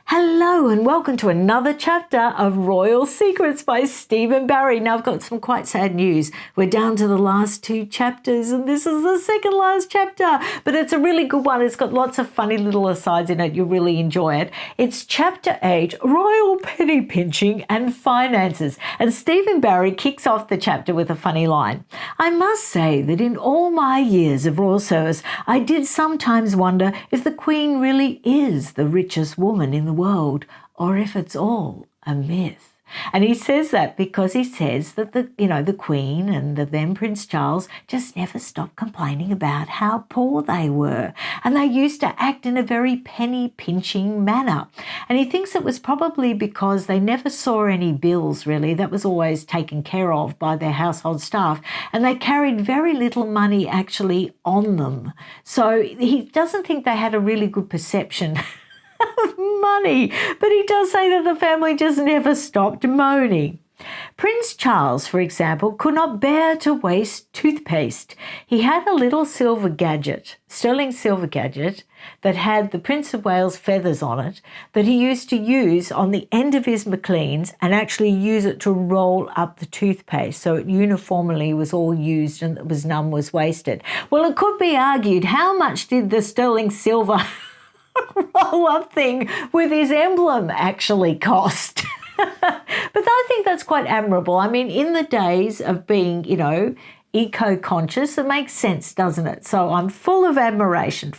Hello and welcome to another chapter of Royal Secrets by Stephen Barry. Now I've got some quite sad news. We're down to the last two chapters and this is the second last chapter, but it's a really good one. It's got lots of funny little asides in it. You'll really enjoy it. It's chapter 8, Royal Penny Pinching and Finances. And Stephen Barry kicks off the chapter with a funny line. I must say that in all my years of royal service, I did sometimes wonder if the Queen really is the richest woman in the world, or if it's all a myth. And he says that because he says that the Queen and then Prince Charles just never stopped complaining about how poor they were. And they used to act in a very penny pinching manner. And he thinks it was probably because they never saw any bills really. That was always taken care of by their household staff. And they carried very little money actually on them. So he doesn't think they had a really good perception of money, but he does say that the family just never stopped moaning. Prince Charles, for example, could not bear to waste toothpaste. He had a little silver gadget, sterling silver gadget, that had the Prince of Wales feathers on it that he used to use on the end of his Macleans and actually use it to roll up the toothpaste so it uniformly was all used and none was wasted. Well, it could be argued, how much did the sterling silver roll-up thing with his emblem actually cost? But I think that's quite admirable. I mean, in the days of being, eco-conscious, it makes sense, doesn't it? So I'm full of admiration,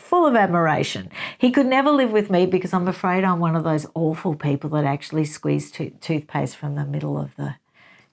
He could never live with me because I'm afraid I'm one of those awful people that actually squeeze toothpaste from the middle of the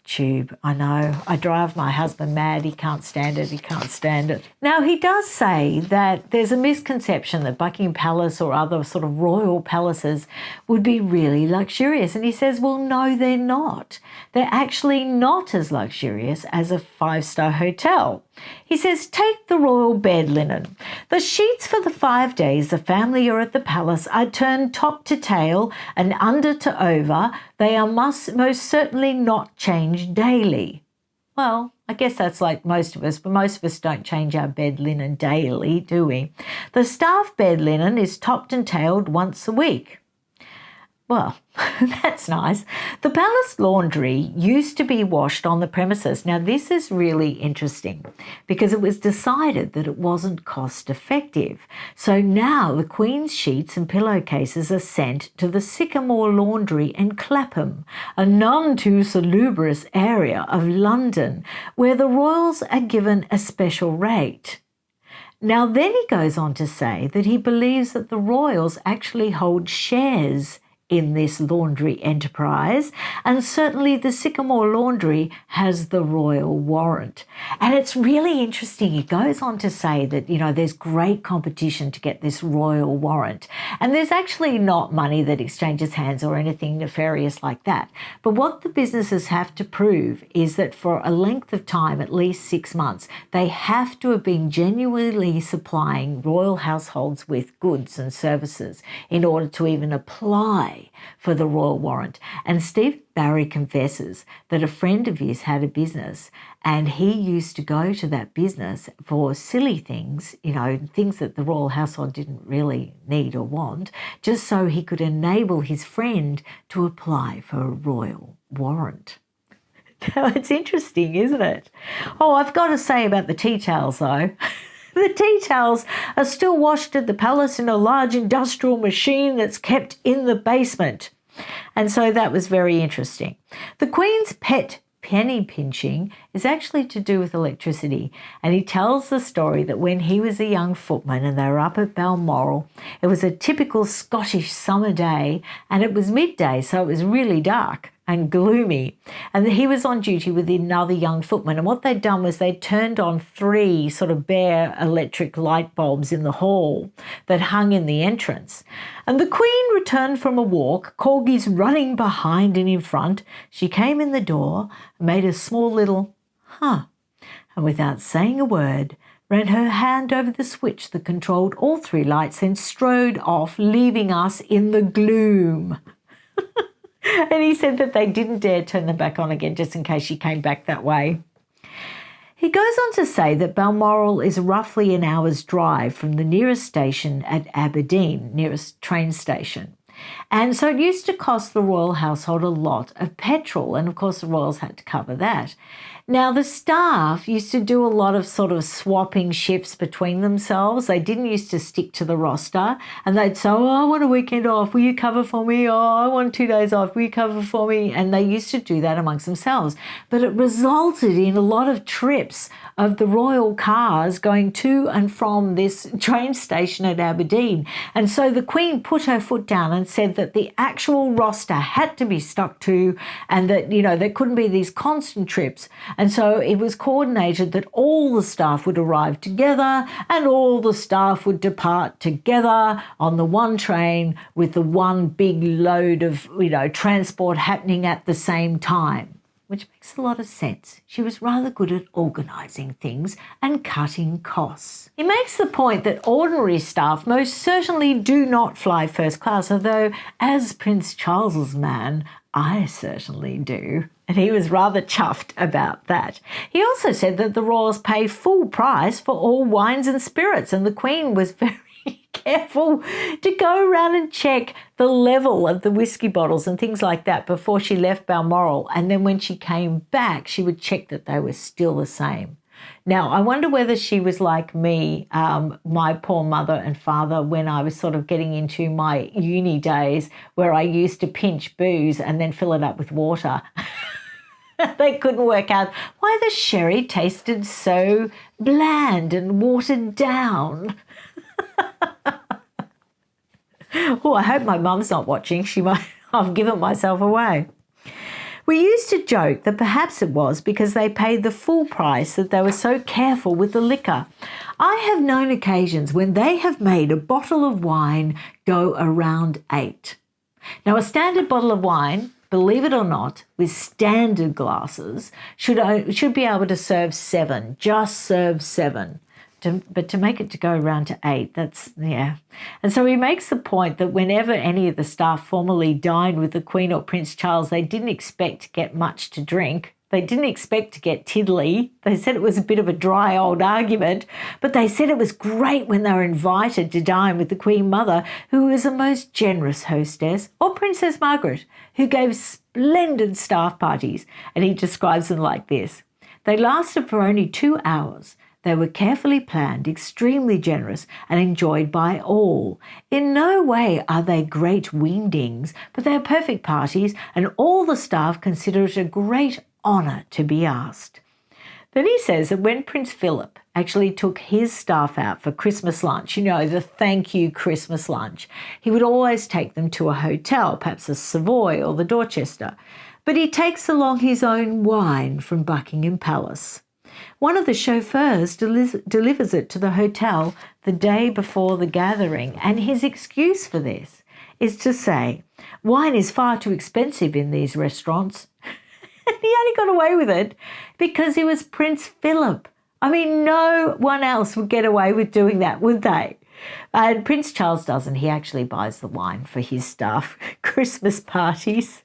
tube. I know. I drive my husband mad. He can't stand it. Now, he does say that there's a misconception that Buckingham Palace or other sort of royal palaces would be really luxurious. And he says, well, no, they're not. They're actually not as luxurious as a five-star hotel. He says, take the royal bed linen. The sheets for the 5 days the family are at the palace are turned top to tail and under to over. They are most certainly not changed daily. Well, I guess that's like most of us, but most of us don't change our bed linen daily, do we? The staff bed linen is topped and tailed once a week. Well, that's nice. The palace laundry used to be washed on the premises. Now, this is really interesting because it was decided that it wasn't cost effective. So now the Queen's sheets and pillowcases are sent to the Sycamore Laundry in Clapham, a none too salubrious area of London, where the royals are given a special rate. Now, then he goes on to say that he believes that the royals actually hold shares in this laundry enterprise, and certainly the Sycamore Laundry has the royal warrant. And it's really interesting. He goes on to say that, there's great competition to get this royal warrant. And there's actually not money that exchanges hands or anything nefarious like that. But what the businesses have to prove is that for a length of time, at least 6 months, they have to have been genuinely supplying royal households with goods and services in order to even apply for the royal warrant. And Steve Barry confesses that a friend of his had a business and he used to go to that business for silly things, things that the royal household didn't really need or want, just so he could enable his friend to apply for a royal warrant. Now, it's interesting, isn't it? Oh, I've got to say about the tea towels though. The tea towels are still washed at the palace in a large industrial machine that's kept in the basement. And so that was very interesting. The Queen's pet penny pinching is actually to do with electricity. And he tells the story that when he was a young footman and they were up at Balmoral, it was a typical Scottish summer day and it was midday, so it was really dark and gloomy. And he was on duty with another young footman. And what they'd done was they turned on 3 sort of bare electric light bulbs in the hall that hung in the entrance. And the Queen returned from a walk, corgis running behind and in front. She came in the door and made a small little huh, and without saying a word, ran her hand over the switch that controlled all 3 lights, then strode off, leaving us in the gloom. And he said that they didn't dare turn them back on again just in case she came back that way. He goes on to say that Balmoral is roughly an hour's drive from the nearest station at Aberdeen, nearest train station. And so it used to cost the royal household a lot of petrol. And of course, the royals had to cover that. Now, the staff used to do a lot of sort of swapping shifts between themselves. They didn't used to stick to the roster, and they'd say, oh, I want a weekend off. Will you cover for me? Oh, I want 2 days off. Will you cover for me? And they used to do that amongst themselves. But it resulted in a lot of trips of the royal cars going to and from this train station at Aberdeen. And so the Queen put her foot down and said that the actual roster had to be stuck to, and that, you know, there couldn't be these constant trips. And so it was coordinated that all the staff would arrive together and all the staff would depart together on the one train with the one big load of, you know, transport happening at the same time, which makes a lot of sense. She was rather good at organising things and cutting costs. He makes the point that ordinary staff most certainly do not fly first class, although as Prince Charles's man, I certainly do. And he was rather chuffed about that. He also said that the royals pay full price for all wines and spirits, and the Queen was very careful to go around and check the level of the whiskey bottles and things like that before she left Balmoral. And then when she came back, she would check that they were still the same. Now, I wonder whether she was like me, my poor mother and father, when I was sort of getting into my uni days, where I used to pinch booze and then fill it up with water. They couldn't work out why the sherry tasted so bland and watered down. Oh, I hope my mum's not watching. She might. I've given myself away. We used to joke that perhaps it was because they paid the full price that they were so careful with the liquor. I have known occasions when they have made a bottle of wine go around 8. Now, a standard bottle of wine, believe it or not, with standard glasses, should be able to serve 7, just serve 7. But to make it to go around to 8, that's, yeah. And so he makes the point that whenever any of the staff formally dined with the Queen or Prince Charles, they didn't expect to get much to drink. They didn't expect to get tiddly. They said it was a bit of a dry old argument, but they said it was great when they were invited to dine with the Queen Mother, who was a most generous hostess, or Princess Margaret, who gave splendid staff parties. And he describes them like this. They lasted for only 2 hours. They were carefully planned, extremely generous, and enjoyed by all. In no way are they great wingdings, but they are perfect parties, and all the staff consider it a great honour to be asked. Then he says that when Prince Philip actually took his staff out for Christmas lunch, you know, the thank you Christmas lunch, he would always take them to a hotel, perhaps the Savoy or the Dorchester, but he takes along his own wine from Buckingham Palace. One of the chauffeurs delivers it to the hotel the day before the gathering, and his excuse for this is to say, wine is far too expensive in these restaurants. And he only got away with it because he was Prince Philip. I mean, no one else would get away with doing that, would they? And Prince Charles doesn't. He actually buys the wine for his staff Christmas parties.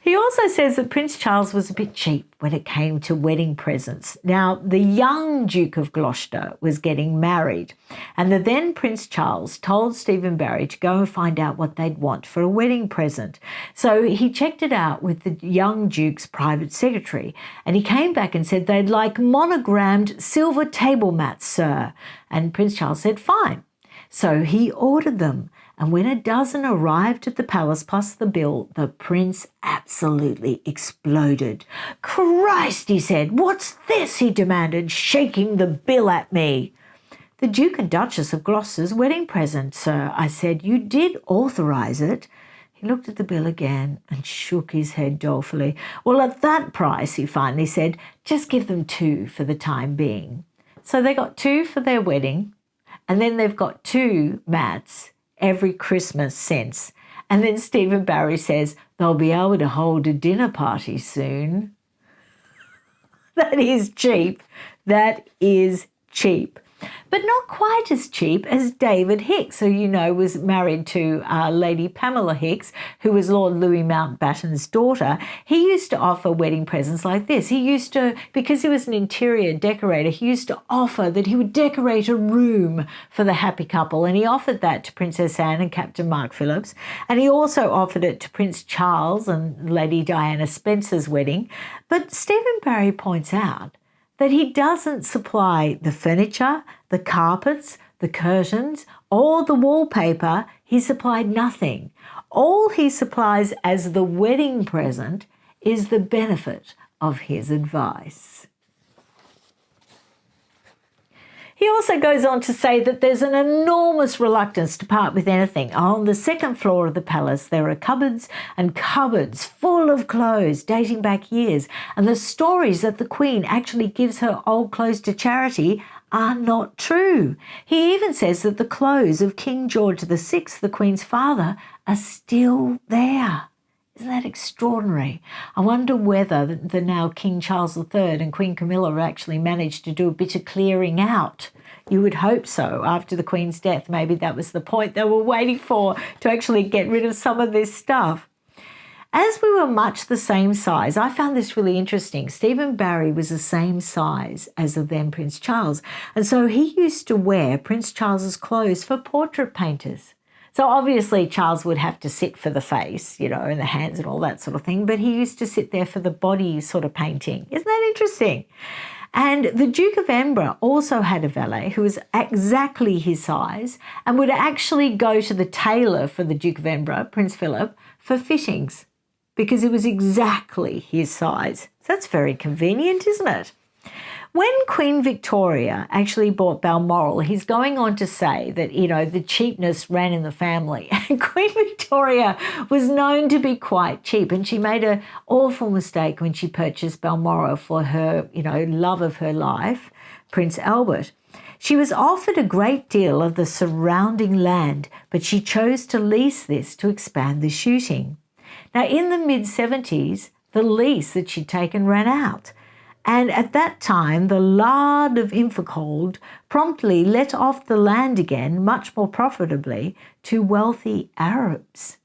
He also says that Prince Charles was a bit cheap when it came to wedding presents. Now, the young Duke of Gloucester was getting married, and the then Prince Charles told Stephen Barry to go and find out what they'd want for a wedding present. So he checked it out with the young Duke's private secretary, and he came back and said they'd like monogrammed silver table mats, sir. And Prince Charles said, fine. So he ordered them. And when a dozen arrived at the palace plus the bill, the prince absolutely exploded. Christ, he said, what's this? He demanded, shaking the bill at me. The Duke and Duchess of Gloucester's wedding present, sir, I said. You did authorise it. He looked at the bill again and shook his head dolefully. Well, at that price, he finally said, just give them 2 for the time being. So they got 2 for their wedding, and then they've got 2 mats every Christmas since. And then Stephen Barry says they'll be able to hold a dinner party soon. That is cheap. That is cheap. but not quite as cheap as David Hicks, who you know was married to Lady Pamela Hicks, who was Lord Louis Mountbatten's daughter. He used to offer wedding presents like this. He used to, because he was an interior decorator, he used to offer that he would decorate a room for the happy couple, and he offered that to Princess Anne and Captain Mark Phillips, and he also offered it to Prince Charles and Lady Diana Spencer's wedding. But Stephen Barry points out that he doesn't supply the furniture, the carpets, the curtains, or the wallpaper. He supplied nothing. All he supplies as the wedding present is the benefit of his advice. He also goes on to say that there's an enormous reluctance to part with anything. On the second floor of the palace, there are cupboards and cupboards full of clothes dating back years. And the stories that the Queen actually gives her old clothes to charity are not true. He even says that the clothes of King George VI, the Queen's father, are still there. Isn't that extraordinary? I wonder whether the now King Charles III and Queen Camilla have actually managed to do a bit of clearing out. You would hope so. After the Queen's death, maybe that was the point they were waiting for, to actually get rid of some of this stuff. As we were much the same size, I found this really interesting. Stephen Barry was the same size as the then Prince Charles, and so he used to wear Prince Charles's clothes for portrait painters. So obviously Charles would have to sit for the face, you know, and the hands and all that sort of thing, but he used to sit there for the body sort of painting. Isn't that interesting? And the Duke of Edinburgh also had a valet who was exactly his size and would actually go to the tailor for the Duke of Edinburgh, Prince Philip, for fittings because it was exactly his size. So that's very convenient, isn't it? When Queen Victoria actually bought Balmoral, he's going on to say that, you know, the cheapness ran in the family. And Queen Victoria was known to be quite cheap, and she made an awful mistake when she purchased Balmoral for her, you know, love of her life, Prince Albert. She was offered a great deal of the surrounding land, but she chose to lease this to expand the shooting. Now, in the mid-70s, the lease that she'd taken ran out. And at that time, the Laird of Invercold promptly let off the land again, much more profitably, to wealthy Arabs.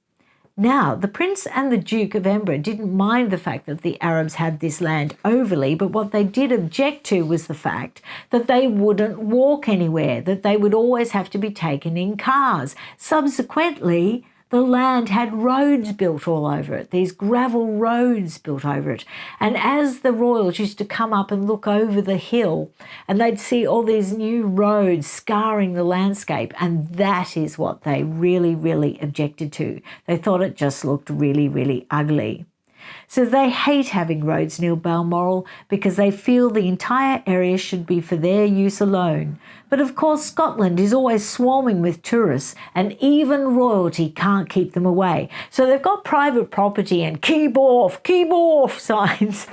Now, the Prince and the Duke of Edinburgh didn't mind the fact that the Arabs had this land overly, but what they did object to was the fact that they wouldn't walk anywhere, that they would always have to be taken in cars. Subsequently, the land had roads built all over it, these gravel roads built over it. And as the royals used to come up and look over the hill, and they'd see all these new roads scarring the landscape, and that is what they really, really objected to. They thought it just looked really, really ugly. So they hate having roads near Balmoral because they feel the entire area should be for their use alone. But of course, Scotland is always swarming with tourists, and even royalty can't keep them away. So they've got private property and keep off signs.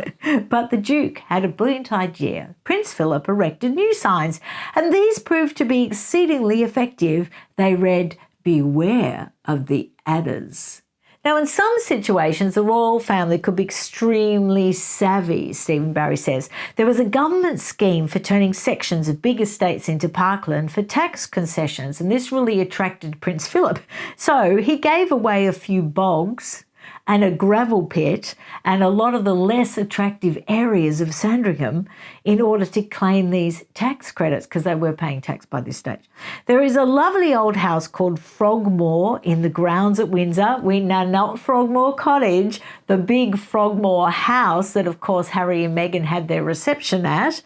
But the Duke had a brilliant idea. Prince Philip erected new signs, and these proved to be exceedingly effective. They read, "Beware of the adders." Now, in some situations, the royal family could be extremely savvy, Stephen Barry says. There was a government scheme for turning sections of big estates into parkland for tax concessions, and this really attracted Prince Philip. So he gave away a few bogs and a gravel pit and a lot of the less attractive areas of Sandringham in order to claim these tax credits, because they were paying tax by this stage. There is a lovely old house called Frogmore in the grounds at Windsor. We know not Frogmore Cottage, the big Frogmore house that, of course, Harry and Meghan had their reception at.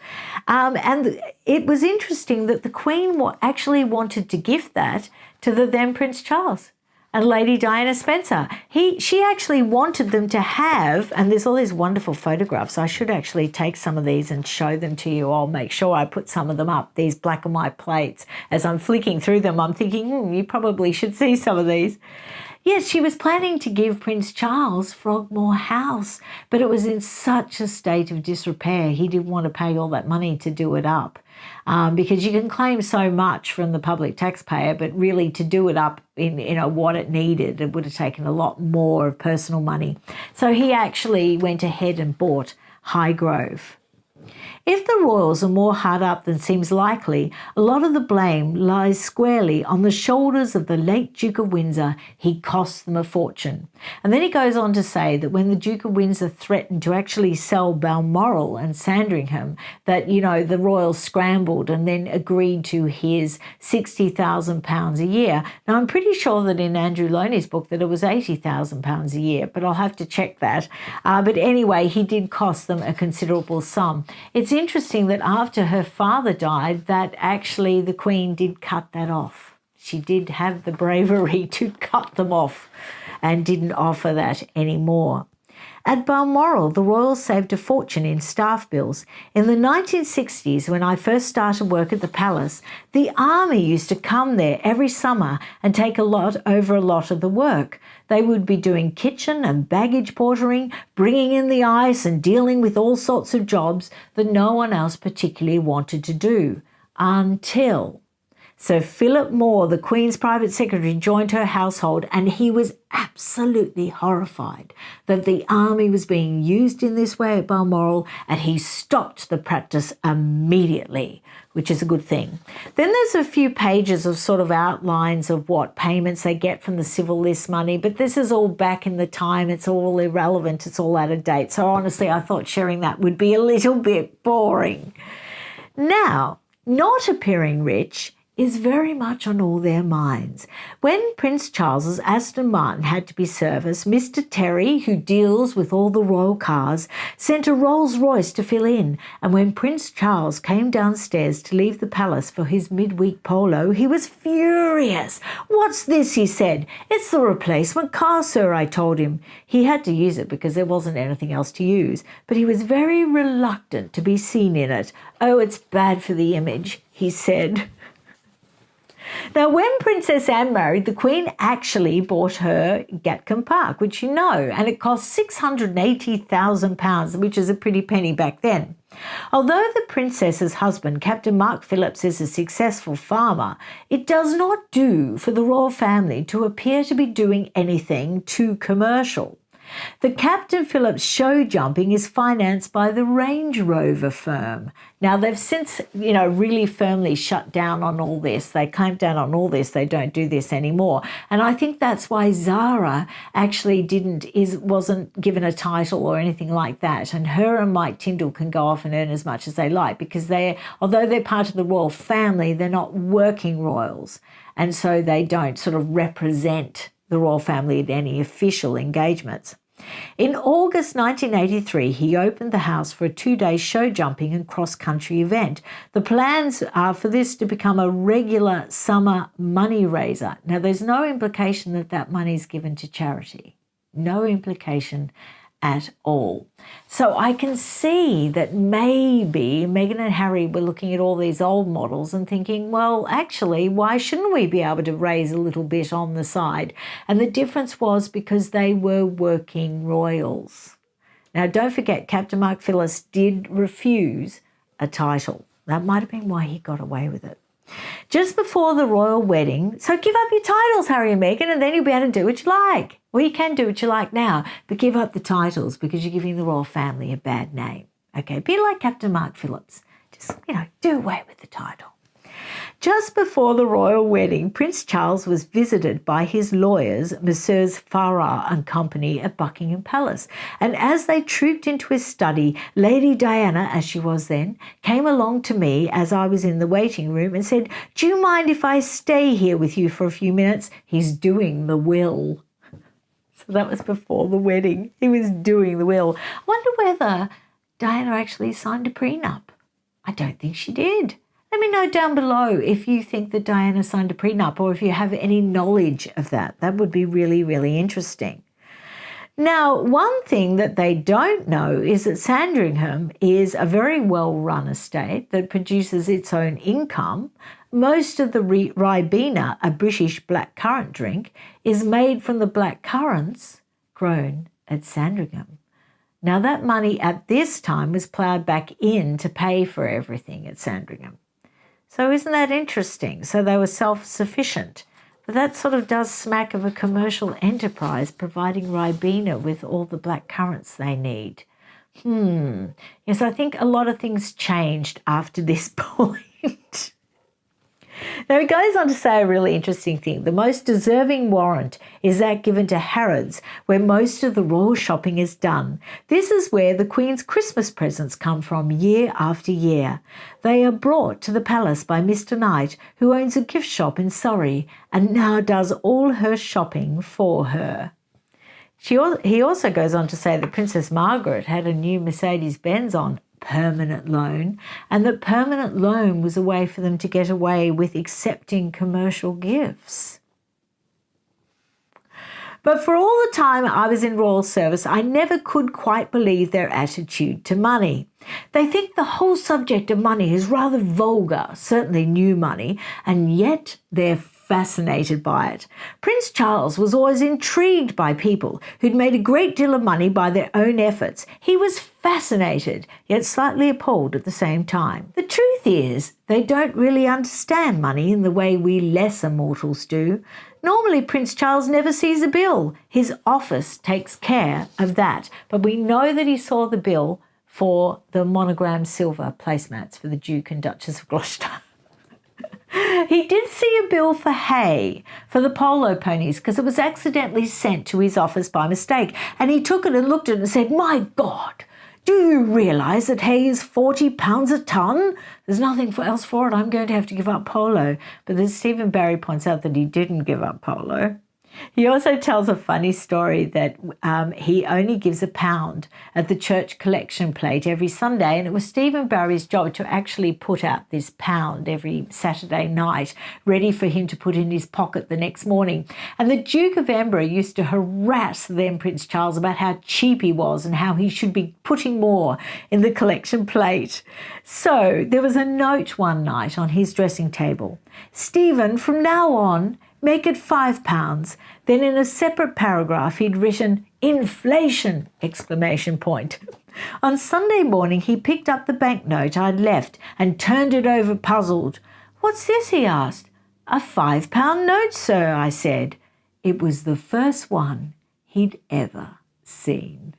And it was interesting that the Queen actually wanted to gift that to the then Prince Charles and Lady Diana Spencer. She actually wanted them to have, and there's all these wonderful photographs. I should actually take some of these and show them to you. I'll make sure I put some of them up, these black and white plates. As I'm flicking through them, I'm thinking, you probably should see some of these. Yes, she was planning to give Prince Charles Frogmore House, but it was in such a state of disrepair. He didn't want to pay all that money to do it up. Because you can claim so much from the public taxpayer, but really to do it up in what it needed, it would have taken a lot more of personal money. So he actually went ahead and bought Highgrove. If the royals are more hard up than seems likely, a lot of the blame lies squarely on the shoulders of the late Duke of Windsor. He cost them a fortune. And then he goes on to say that when the Duke of Windsor threatened to actually sell Balmoral and Sandringham, that, the royals scrambled and then agreed to his £60,000 a year. Now, I'm pretty sure that in Andrew Loney's book that it was £80,000 a year, but I'll have to check that. But anyway, he did cost them a considerable sum. It's interesting that after her father died, that actually the Queen did cut that off. She did have the bravery to cut them off and didn't offer that anymore. At Balmoral, the royals saved a fortune in staff bills. In the 1960s, when I first started work at the palace, the army used to come there every summer and take over a lot of the work. They would be doing kitchen and baggage portering, bringing in the ice and dealing with all sorts of jobs that no one else particularly wanted to do. Until Sir Philip Moore, the Queen's private secretary, joined her household, and he was absolutely horrified that the army was being used in this way at Balmoral, and he stopped the practice immediately, which is a good thing. Then there's a few pages of sort of outlines of what payments they get from the civil list money, but this is all back in the time. It's all irrelevant. It's all out of date. So honestly, I thought sharing that would be a little bit boring. Now, not appearing rich is very much on all their minds. When Prince Charles's Aston Martin had to be serviced, Mr. Terry, who deals with all the royal cars, sent a Rolls Royce to fill in, and when Prince Charles came downstairs to leave the palace for his midweek polo, he was furious. "What's this?" he said. "It's the replacement car, sir," I told him. He had to use it because there wasn't anything else to use, but he was very reluctant to be seen in it. "Oh, it's bad for the image," he said. Now, when Princess Anne married, the Queen actually bought her Gatcombe Park, which you know, and it cost £680,000, which is a pretty penny back then. Although the princess's husband, Captain Mark Phillips, is a successful farmer, it does not do for the royal family to appear to be doing anything too commercial. The Captain Phillips show jumping is financed by the Range Rover firm. Now, they've since, really firmly shut down on all this. They clamped down on all this. They don't do this anymore. And I think that's why Zara actually wasn't given a title or anything like that. And her and Mike Tyndall can go off and earn as much as they like because although they're part of the royal family, they're not working royals. And so they don't sort of represent the royal family at any official engagements. In August 1983, he opened the house for a 2-day show jumping and cross-country event. The plans are for this to become a regular summer money raiser. Now, there's no implication that that money is given to charity. No implication at all. So I can see that maybe Meghan and Harry were looking at all these old models and thinking, well, actually, why shouldn't we be able to raise a little bit on the side? And the difference was because they were working royals. Now, don't forget, Captain Mark Phillips did refuse a title. That might have been why he got away with it. Just before the royal wedding, so give up your titles, Harry and Meghan, and then you'll be able to do what you like. Well, you can do what you like now, but give up the titles because you're giving the royal family a bad name. Okay, be like Captain Mark Phillips. Just, do away with the title. Just before the royal wedding, Prince Charles was visited by his lawyers, Messrs. Farrar and Company at Buckingham Palace. And as they trooped into his study, Lady Diana, as she was then, came along to me as I was in the waiting room and said, "Do you mind if I stay here with you for a few minutes? He's doing the will." So that was before the wedding. He was doing the will. I wonder whether Diana actually signed a prenup. I don't think she did. Let me know down below if you think that Diana signed a prenup or if you have any knowledge of that. That would be really, really interesting. Now, one thing that they don't know is that Sandringham is a very well-run estate that produces its own income. Most of the Ribena, a British blackcurrant drink, is made from the black currants grown at Sandringham. Now, that money at this time was ploughed back in to pay for everything at Sandringham. So isn't that interesting? So they were self-sufficient. But that sort of does smack of a commercial enterprise providing Ribena with all the black currants they need. Yes, I think a lot of things changed after this point. Now, he goes on to say a really interesting thing. The most deserving warrant is that given to Harrods, where most of the royal shopping is done. This is where the Queen's Christmas presents come from year after year. They are brought to the palace by Mr. Knight, who owns a gift shop in Surrey and now does all her shopping for her. He also goes on to say that Princess Margaret had a new Mercedes-Benz on permanent loan, and that permanent loan was a way for them to get away with accepting commercial gifts. But for all the time I was in royal service, I never could quite believe their attitude to money. They think the whole subject of money is rather vulgar, certainly new money, and yet they're fascinated by it. Prince Charles was always intrigued by people who'd made a great deal of money by their own efforts. He was fascinated, yet slightly appalled at the same time. The truth is, they don't really understand money in the way we lesser mortals do. Normally, Prince Charles never sees a bill. His office takes care of that. But we know that he saw the bill for the monogrammed silver placemats for the Duke and Duchess of Gloucester. He did see a bill for hay for the polo ponies because it was accidentally sent to his office by mistake. And he took it and looked at it and said, "My God, do you realise that hay is £40 a tonne? There's nothing else for it. I'm going to have to give up polo." But then Stephen Barry points out that he didn't give up polo. He also tells a funny story that he only gives £1 at the church collection plate every Sunday, and it was Stephen Barry's job to actually put out this £1 every Saturday night, ready for him to put in his pocket the next morning. And the Duke of Edinburgh used to harass then Prince Charles about how cheap he was and how he should be putting more in the collection plate. So there was a note one night on his dressing table: "Stephen, from now on, make it £5. Then in a separate paragraph, he'd written "inflation!" On Sunday morning, he picked up the banknote I'd left and turned it over puzzled. "What's this?" he asked. "A £5 note, sir," I said. It was the first one he'd ever seen.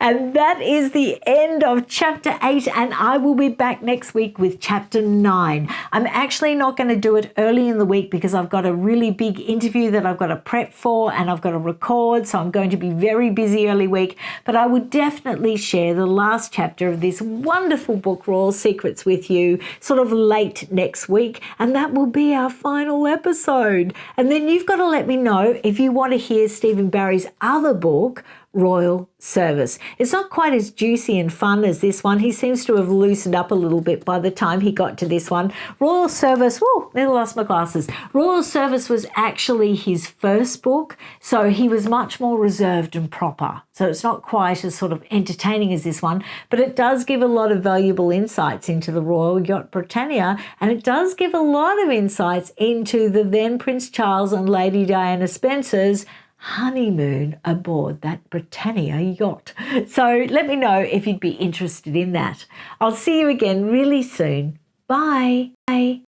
And that is the end of chapter 8, and I will be back next week with chapter 9. I'm actually not going to do it early in the week because I've got a really big interview that I've got to prep for and I've got to record, so I'm going to be very busy early week. But I would definitely share the last chapter of this wonderful book, Royal Secrets, with you sort of late next week, and that will be our final episode. And then you've got to let me know if you want to hear Stephen Barry's other book, Royal Service. It's not quite as juicy and fun as this one. He seems to have loosened up a little bit by the time he got to this one. Royal Service, nearly lost my glasses. Royal Service was actually his first book, so he was much more reserved and proper. So it's not quite as sort of entertaining as this one, but it does give a lot of valuable insights into the Royal Yacht Britannia, and it does give a lot of insights into the then Prince Charles and Lady Diana Spencer's honeymoon aboard that Britannia yacht. So let me know if you'd be interested in that. I'll see you again really soon. Bye. Bye.